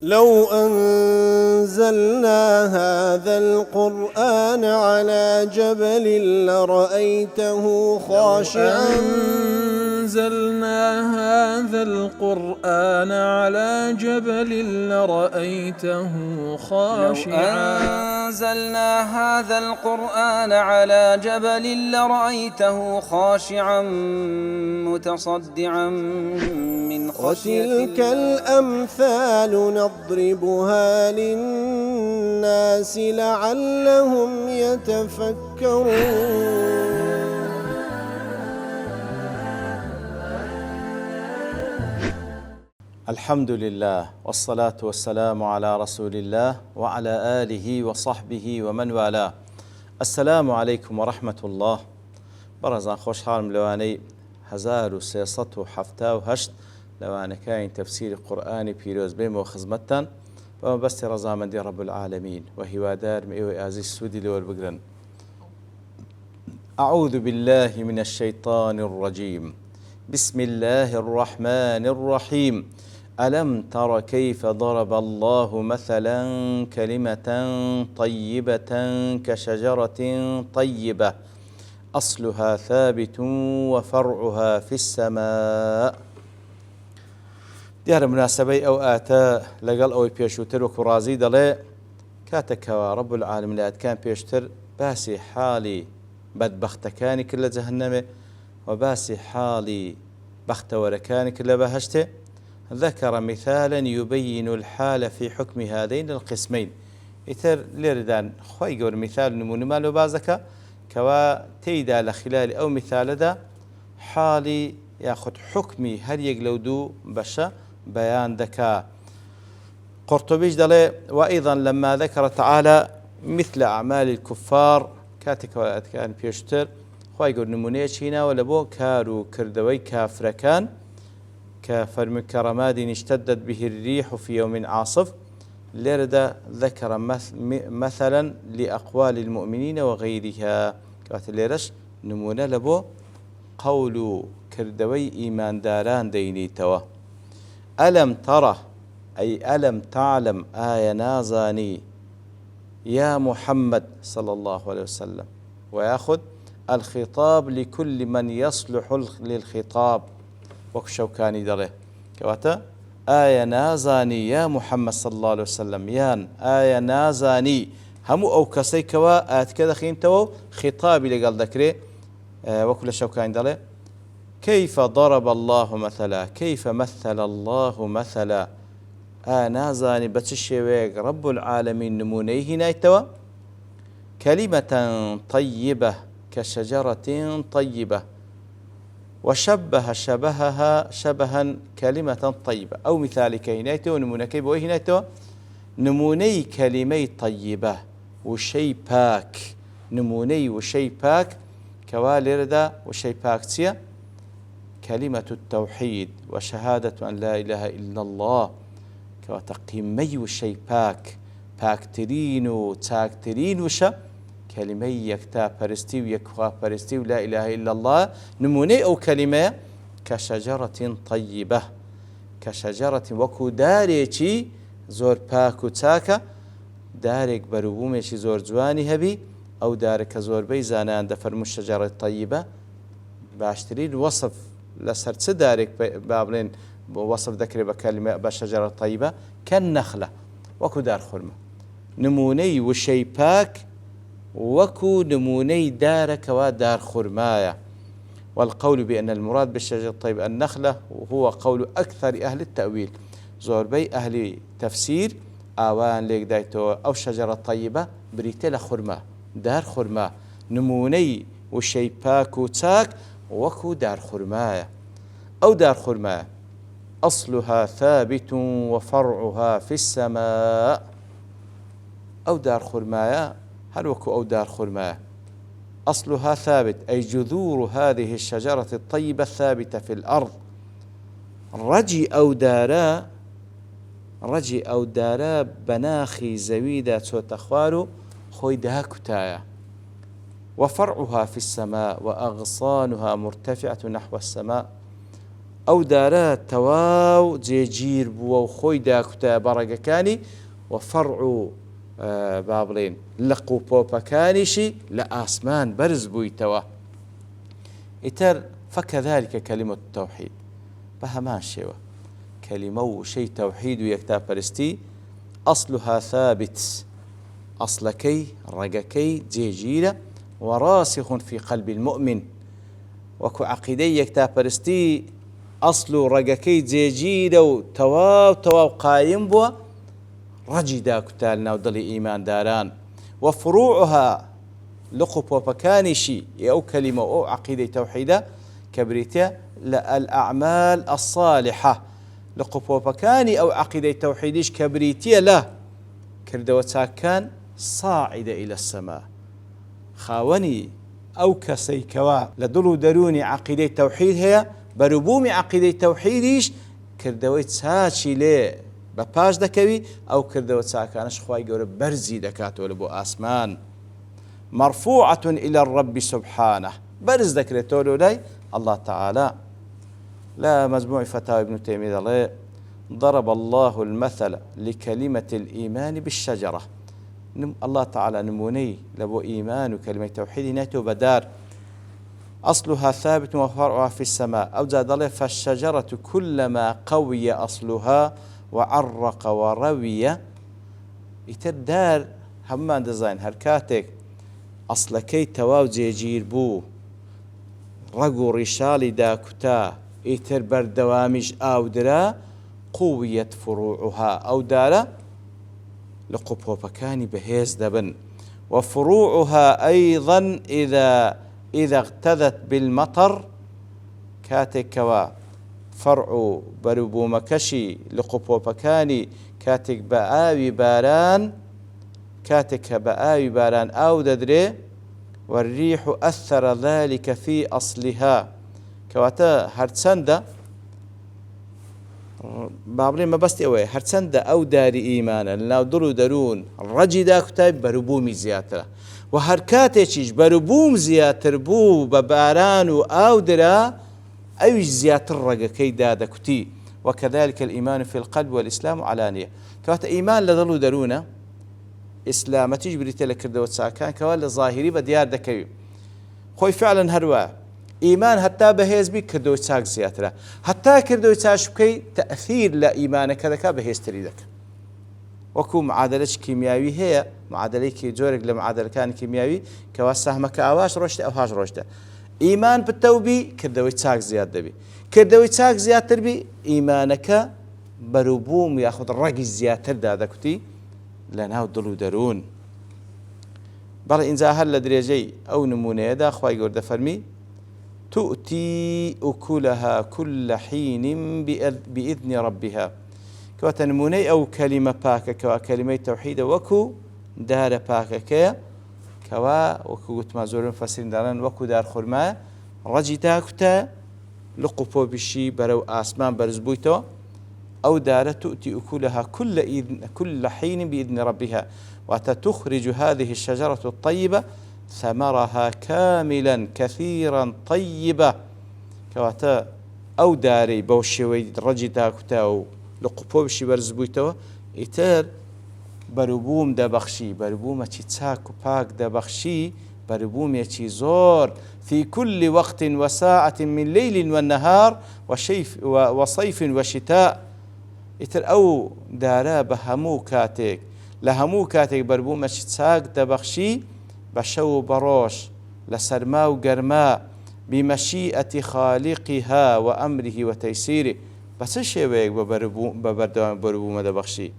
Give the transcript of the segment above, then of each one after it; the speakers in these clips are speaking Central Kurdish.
لو أنزلنا هذا القرآن على جبل لرأيته خاشعا أنزلنا هذا القرآن على جبل لرأيته خاشعا أنزلنا هذا القرآن على جبل لرأيته خاشعا متصدعا من خشية وتلك الأمثال نضربها للناس لعلهم يتفكرون. الحمد لله والصلاة والسلام على رسول الله وعلى آله وصحبه ومن والاه. السلام عليكم ورحمة الله. برزان خوش حالم لواني 1378 لواني كاين تفسير قرآني بيروز بيم وخزمتان ومبستي رزامندي رب العالمين وهوادار مئوي آزي السودي لول بقرن. أعوذ بالله من الشيطان الرجيم. بسم الله الرحمن الرحيم. ألم تر كيف ضرب الله مثلا كلمة طيبة كشجرة طيبة أصلها ثابت وفرعها في السماء. دیارە مناسبەی ئەو ئاتە لەگەڵ ئەوەی پێشووتر وەکو ڕازی دەڵێ کاتێکەوە ڕەب العالمین لە ئاەتکان پێشتر باسی حاڵی بەدبەختەکانی کرد لە جەهەنەمێ و باسی حاڵی بەختەوەرەکانی کرد لە بەهەشتێ. ذكر مثالا يبين الحال في حكم هذين القسمين. ئیتر لێرەدان خۆی گەور مثال نمونەمان لە بازەکە کەوا تێیدا لە خلال ئەو مثالەدا حاڵی یاخود حکمی هەر یەک لەو دوو بەشە بەیان دەکا. قورطبیش دەڵێ وأيضا لما ذكر تعالى مثل أعمال الكفار کاتێکەوە ئەتکان پێشتر خۆی گەور نمونەیەکی هێناوە لە بۆ کار و کردەوەی کافرەکان كفرم كرماد اشتدت به الريح في يوم عاصف. لرد ذكر مثلا لأقوال المؤمنين وغيرها كات ليرش نمونه لبو قول كردوي إيمان داران ديني توا. ألم ترى أي ألم تعلم آية نازاني يا محمد صلى الله عليه وسلم ويأخذ الخطاب لكل من يصلح للخطاب وكشوكاني دره كواتا آية نازاني يا محمد صلى الله عليه وسلم يان آية نازاني همو أو كسي كوا آت كذا خيمتو خطابي لقال ذكري وكل شوكاني دره كيف ضرب الله مثلا كيف مثل الله مثلا نازاني بتشيويك رب العالمين نمونيه نايتوا كلمة طيبة كشجرة طيبة وشبه شبهها شبها كلمة طيبة أو مثال كينيته نمونة كيبوي هنيته نموني كلمة طيبة وشي باك نموني وشي باك كوالردا وشي باك تيا كلمة التوحيد وشهادة أن لا إله إلا الله كواتقيمي وشي باك ترين وتاكترين وشا كلمة يكتا برستي ويكوا برستي ولا إله إلا الله نموني أو كلمة كشجرة طيبة كشجرة وكو داريكي زور باكو تاكا دارك بروبوميشي زور جواني هبي أو دارك زور بيزانان دفرمو الشجرة الطيبة باشترين وصف لسرت دارك بابلين وصف ذكري بكلمة بشجرة طيبة كالنخلة وكو دار خرمة نموني وشي باك وكو نموني دارك ودار خرمايا. والقول بأن المراد بالشجرة الطيبة النخلة وهو قول أكثر أهل التأويل زوربي أهل تفسير آوان ليك دايتو أو شجرة طيبة بريتل خرما دار خرما نموني وشيباك وتاك وكو دار خرمايا أو دار خرمايا أصلها ثابت وفرعها في السماء. أو دار خرمايا هل وكو أو دار خرماء أصلها ثابت أي جذور هذه الشجرة الطيبة ثابتة في الأرض. رجي أو دارا بناخي زويدة تخوارو خويدها كتايا. وفرعها في السماء وأغصانها مرتفعة نحو السماء ئەو دارە تەواو جێگیر بووە و خۆی داکوتە بەڕێگەکانی و فەرع و با بڵێن لق و پۆپەکانیشی لە ئاسمان بەرز بوویتەوە. ئیتر فەکەذلکە کەلیمەت تەوحید بە هەمان شێوە کەلیمە و شەی تەوحید و یەکتاپەرستی ئەسڵها ثابت ئەسڵەکەی ڕێگەکەی جێگیرە وەڕاسخ فی قەلبی المؤمن وەکو عەقیدەی یەکتاپەرستی ئەسڵ و ڕێگەکەی جێگیرە و تەواو قایم بووە ڕەجی داکوتا لە ناو دڵی ئیمانداران وفروعها لق و پۆپەکانیشی ئەو کەلیمە و ئەو عەقیدەی تەوحیدە کە بریتە لە الأعمال الصالحة لق و پۆپەکانی ئەو عەقیدەی تەوحیدیش کە بریتیە لە کردەوە چاکەکان صاعدە إلى السما خاوەنی ئەو کەسەی کەوا لە دڵ و دەرونی عەقیدەی تەوحید هەیە بەروبوومی عەقیدەی تەوحیدیش کردەوەی چاچی لێ بە پاش دەکەوی ئەو کردەوە چاکانش خوای گەورە بەرزی دەکاتەوە لە بۆ ئاسمان مرفوعة إلى الرب سبحانه بەرز دەکرێتەوە لەلای الله تعالى لا مجموع فتاوى ابن تيمية دەڵێ ضرب الله المثل لكلمة الإيمان بالشجرة الله تعالى نموني لبو إيمان وكلمة توحيد ناتو بدار أصلها ثابت وفرعها في السماء أو زاد الله فالشجرة كلما قوي أصلها وعرق وروي يتردار همان ديزاين هركاتك أصلكي تواو جيجير بو رقو رشالي داكتا يتر بردوامج أودرا قوية فروعها أو دارا لقبوبكاني بهيز دبن وفروعها أيضا إذا اغتذت بالمطر كاتك كوا فرع بربو مكشي لقبوبكاني كاتك بآوي باران كاتك بآوي باران أو ددري والريح أثر ذلك في أصلها كواتا هرتسندا بابلين ما بس أوي هرتسندا أو داري إيمانا لو دلو درون رجي داكتاي بربومي زياترة وهركاتيش بربوم زياتر بو بباران أو درا أي زياتر رجا كي داكتي وكذلك الإيمان في القلب والإسلام علانية كواتا إيمان لدلو درونا إسلام تجبري تلك الدوت ساكان كوالا ظاهري بديار دكيو خوي فعلا هروا إيمان حتى بهيز بي كردوي تاك زياترا حتى كردوي تاشبكي تأثير لا إيمانك كذا بهيز تريدك وكو معادلة كيميائي هي معادلة كي جورك لمعادلة كان كيميائي كوا سهمك أواش رشد أو هاج رشد إيمان بالتوبي كردوي تاك زيادة بي كردوي تاك زياتر بي إيمانك بربوم ياخذ الرقي زياتر دادكتي لناو دلو درون بل إنزا هل لدريجي أو نمونه يدا خواهي قرد فرمي تؤتي أكلها كل حين بإذن ربها كوا تنموني أو كلمة باكا كوا كلمة توحيد وكو دار باكا كيا كوا وكو قلت ما زورين فاسرين داران وكو دار خرما رجي تاكتا لقفو بشي برو آسمان برزبويتو أو دار تؤتي أكلها كل حين بإذن ربها وتخرج هذه الشجرة الطيبة ثمرها كاملا كثيرا طيبة كواتا أو داري بوشي رجي تاكتاو لقبو بشي برزبويتو إتر بربوم دبخشي بربوم تاك باك دبخشي بربوم يتي زور في كل وقت وساعة من ليل والنهار وصيف وشتاء إتر أو دارا بهمو كاتك لهمو كاتك بربوم تاك دبخشي بشو بروش لسرما وقرما بمشيئة خالقها وأمره وتيسيره بس شيء ببردوام بربوم دبخشي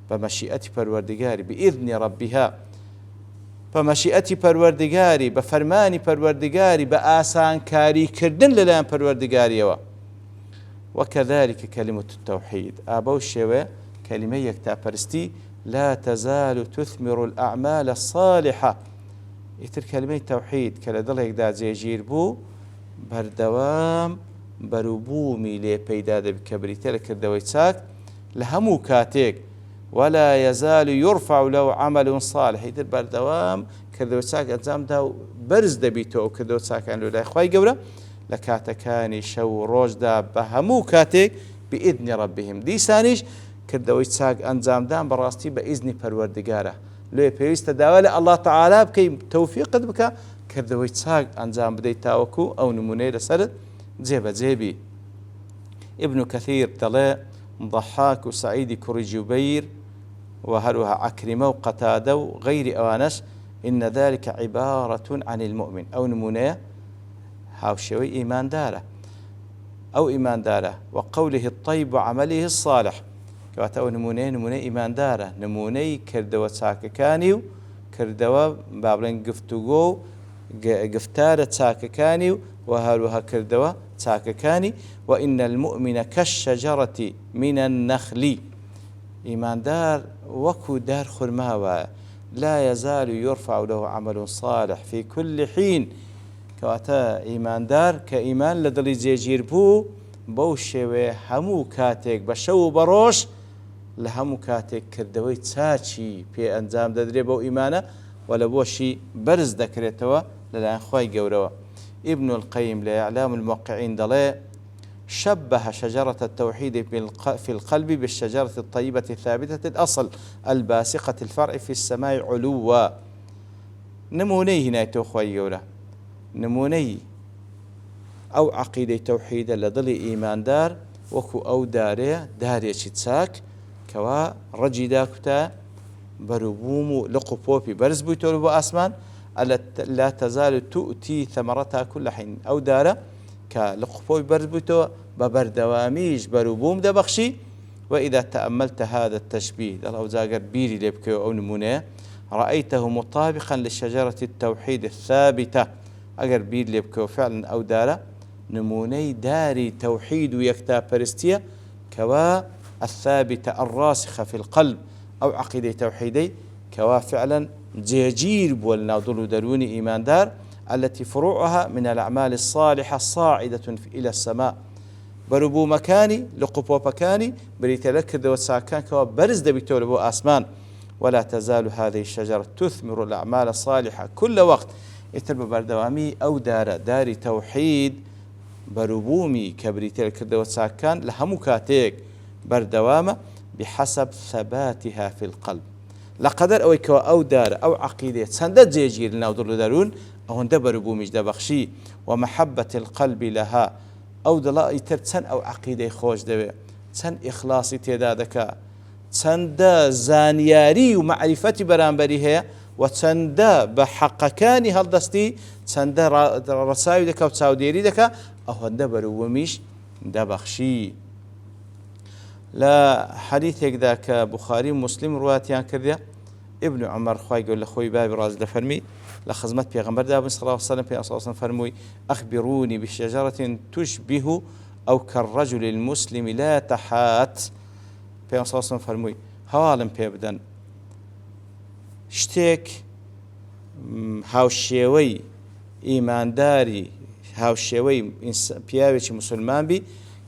بمشيئة پروردگاري بإذن ربها بمشيئة پروردگاري بفرمان پروردگاري بآسان كاري كردن للان پروردگاري وكذلك كلمة التوحيد أبو الشيء كلمة يكتابرستي لا تزال تثمر الأعمال الصالحة يتر كلمة توحيد كلا دل هيك جيجير بو بردوام بروبومي لي بيدا بكبريتي لك الدويتاك لهمو كاتيك ولا يزال يرفع له عمل صالح يتر بردوام كدويتاك انزام داو برز دبيتو كدويتاك عن له اخواي قبره لە کاتەکانی شەو و ڕۆژدا بە هەموو کاتێک بئیدنی ڕەبیهم. دیسانیش کردەوەی چاک ئەنجامدان بەڕاستی بە ئیزنی پەروەردگارە. لێ پێویستە داوا لە ئەڵڵا تەعالا بکەی تەوفیقت بکە کردەوەی چاک ئەنجام بدەیت تاوەکو ئەو نمونەی لەسەرت جێبەجێبی. ابن كثير دەڵێ ضحاك و سعيدی کوڕی جوبەیر و هەروەها عەکریمە و قەتادە و غەیری ئەوانەش إن ذلك عبارة عن المؤمن. أو نمونية هاوشوي إيمان داره أو إيمان داره وقوله الطيب وعمله الصالح كواتا أو نمونية إيمان داره نموني كردوا تاككانيو كردوا بابلين قفتوغو قفتارة تاككانيو وهالوها كردوا تاككاني وإن المؤمن كالشجرة من النخل إيمان دار وكو دار خرماوة لا يزال يرفع له عمل صالح في كل حين كواتا إيمان دار كإيمان لدلي زيجير بو بوشي همو كاتك بشو بروش لهمو كاتك كردوي تساچي في أنزام دادري بو إيمانه ولا بوشي برز دكريتوا للان خواي قوروا. ابن القيم لإعلام الموقعين دلي شبه شجرة التوحيد في القلب بالشجرة الطيبة الثابتة الأصل الباسقة الفرع في السماء علوا. نموني هنا توخوي قوله نموني أو عقيدة توحيد لضل إيمان دار وكو أو دارية تساك كوا رجي داكتا بروبوم لقبوبي برز بيتولو بو أسمان لا تزال تؤتي ثمرتها كل حين أو دارة كلقبوبي برز بيتو ببردواميش بروبوم دبخشي. وإذا تأملت هذا التشبيه لو زاقر بيري لبكيو أو نمونه رأيته مطابقا لشجرة التوحيد الثابتة. أجر بير لبكو فعلا أو دارة نموني داري توحيد ويكتا برستية كوا الثابتة الراسخة في القلب أو عقيدة توحيدي كوا فعلا جيجير والناضل دروني إيمان دار التي فروعها من الأعمال الصالحة صاعدة إلى السماء. بربو مكاني لقبو مكاني بريت لك ذو ساكان كوا برز دبيتول بو آسمان. ولا تزال هذه الشجرة تثمر الأعمال الصالحة كل وقت يتربى بردوامي أو داري توحيد بربومي كبريت لك ذو ساكان لهم كاتيك بردوامة بحسب ثباتها في القلب. لقدر أو كوا أو دار أو عقيدة سندت زيجير لنا ودر دارون أو هندبر بومج دبخشي ومحبة القلب لها أو دلا يترتسن أو عقيدة خوش دبي سن إخلاصي تدادك سند زانياري ومعرفة برانبري هي وسند بحقكاني هالدستي سند رسائل دك وتساوديري دك أو هندبر بومج دبخشي. لا حديثك ذاك بخاري مسلم رواتيان كذا ابن عمر خوي يقول لخوي بابي راز دفرمي لخزمت بيغمبر دابن صلى الله عليه وسلم في أصلا فرموي أخبروني بشجرة تشبه أو كالرجل المسلم لا تحات في أصلا فرموي هوالم بيبدن شتيك هاوشيوي إيمان داري هاوشيوي بياويش مسلمان بي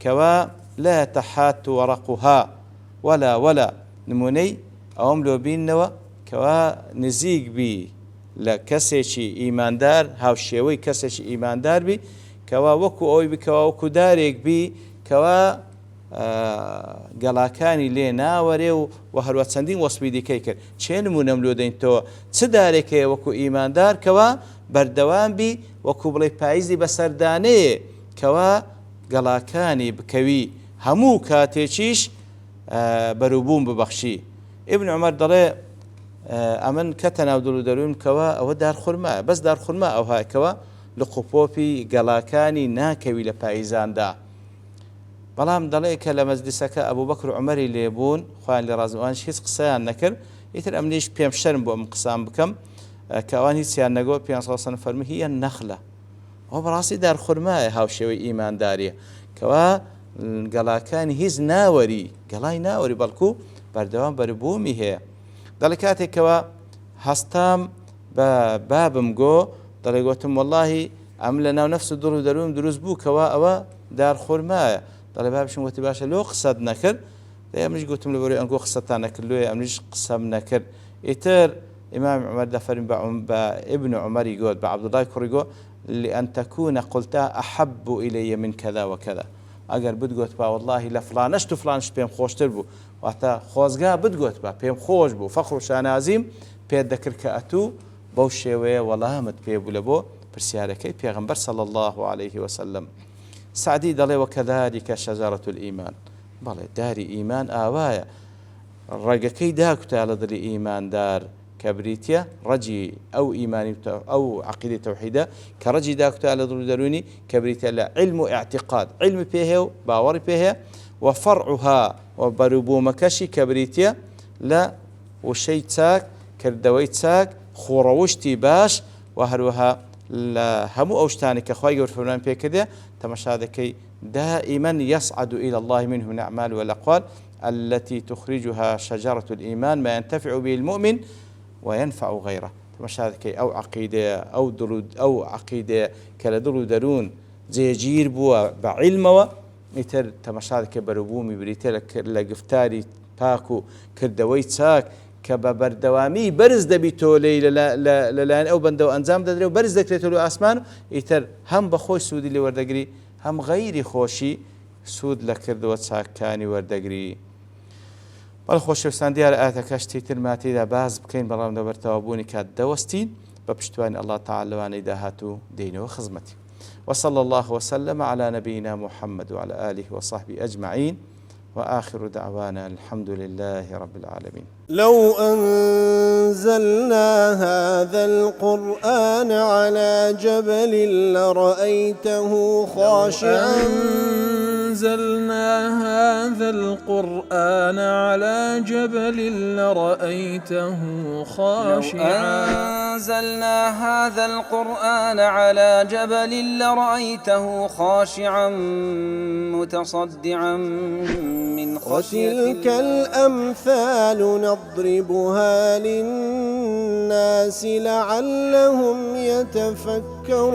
كوا لا تحات ورقها ولا نموني أوم لو بينوا كوا نزيق بي لكسيشي إيمان دار هاوشيوي كسيشي إيمان دار بي كوا وكو أوي بي كوا وكو داريك بي كوا قلاكاني لينا وريو وهروات سندين وصبي دي كيكر چه نمونم لو دين تو چه داريك وكو إيمان دار كوا بردوان بي وكو بلي پايزي بسرداني كوا قلاكاني بكوي همو كاتيشيش بروبون ببخشي. ابن عمر دلي أمن كتنا ودلو درون كوا أو دار خرماء بس دار خرماء أو هاي كوا لقبوبي قلاكاني ناكوي لبايزان دا بلام دليك لمجلسك أبو بكر عمري ليبون خوان لرازوانش هيس قصيان نكر يتر أمنيش بيام شرم بو مقصام بكم كوان هيس يان نقو بيام صلى الله عليه وسلم فرمي هي النخلة وبراسي دار خرماء هاوشوي إيمان دارية كوا قلاكاني هيز ناوري قلاي ناوري بالكو بردوان بربومي هي دلكاتي كوا هستام بابم جو دلقوتم والله عملنا نفس الدور دروم دروز بو كوا أوا دار خرماء دل بابشم وتباشا لو قصد نكر لا مش قلتم لبوري أنكو قصدتان نكر لو أمنيش قسم نكر إتر إمام عمر دفرين ابن عمر يقول بعبد الله كوريجو لأن تكون قلتها أحب إلي من كذا وكذا. ئەگەر بتگوت با والله لە فلانەشت و فلانشت پێم خۆشتر بوو، واتە خۆزگا بتگوت با پێم خۆش بوو، فەخر و شانازیم پێت دەکرد کە ئەتوو بەو شێوەیە وەڵامت پێ بوو لە بۆ پرسیارەکەی پێغەمبەر صلی الله عليه وسلم. سعدی دەڵێ وەکەذالک شەجەرەة الئیمان، بەڵێ داری ئیمان ئاوایە، ڕێگەکەی داکوتا لە دڵی ئیماندار کە بریتە ڕەجی ئەو ئیمانی ئەو عەقیدەی تەوحیدە کە ڕەجی داکوتا لە دڵ و دەرونی کە بریتە لە علم و ئیعتیقاد، علمی پێ هەیە و باوەڕی پێ هەیە، و فەرعها و بەرووبوومەکەشی کە بریتە لە وشەی چاک، کردەوەی چاک، خوڕەوشتی باش، و هەروەها لە هەموو ئەو شتانی کە خوای گەورە فەرمان پێ کردێ تەماشا دەکەی دائما يصعد إلى الله منه الأعمال والأقوال التي تخرجها شجرة الإيمان ما ينتفع به المؤمن وينفع غيره. تماشاكي أو عقيدة أو عقيدة كلا دلو درون جيجير بوا بعلمه مثل تماشاكي بروبومي بريتل لقفتاري باكو كردوي تاك كبردوامي برز دبيتو للان أو بندو أنزام ددري وبرز دكتو له أسمان يتر هم بخوش سودي اللي وردقري هم غيري خوشي سود لكردو تاكاني وردقري. بەڵێ خۆشەویستان دیارە ئاەتەکەش تیتر ماتیدا باز بکەین بەڵام دەبەرتەوەبوونی کات دەوەستین بە پشتوانی الله تعالى لەوانەی داهاتوو دێنەوە خزمەتی. وصلى الله وسلم على نبينا محمد وعلى آله وصحبه أجمعين وآخر دعوانا الحمد لله رب العالمين. لو أنزلنا هذا القرآن على جبل لرأيته خاشعا أنزلنا هذا القرآن على جبل لرأيته خاشعا أنزلنا هذا القرآن على جبل لرأيته خاشعا متصدعا من خشية الله. وتلك الأمثال نضربها للناس لعلهم يتفكرون.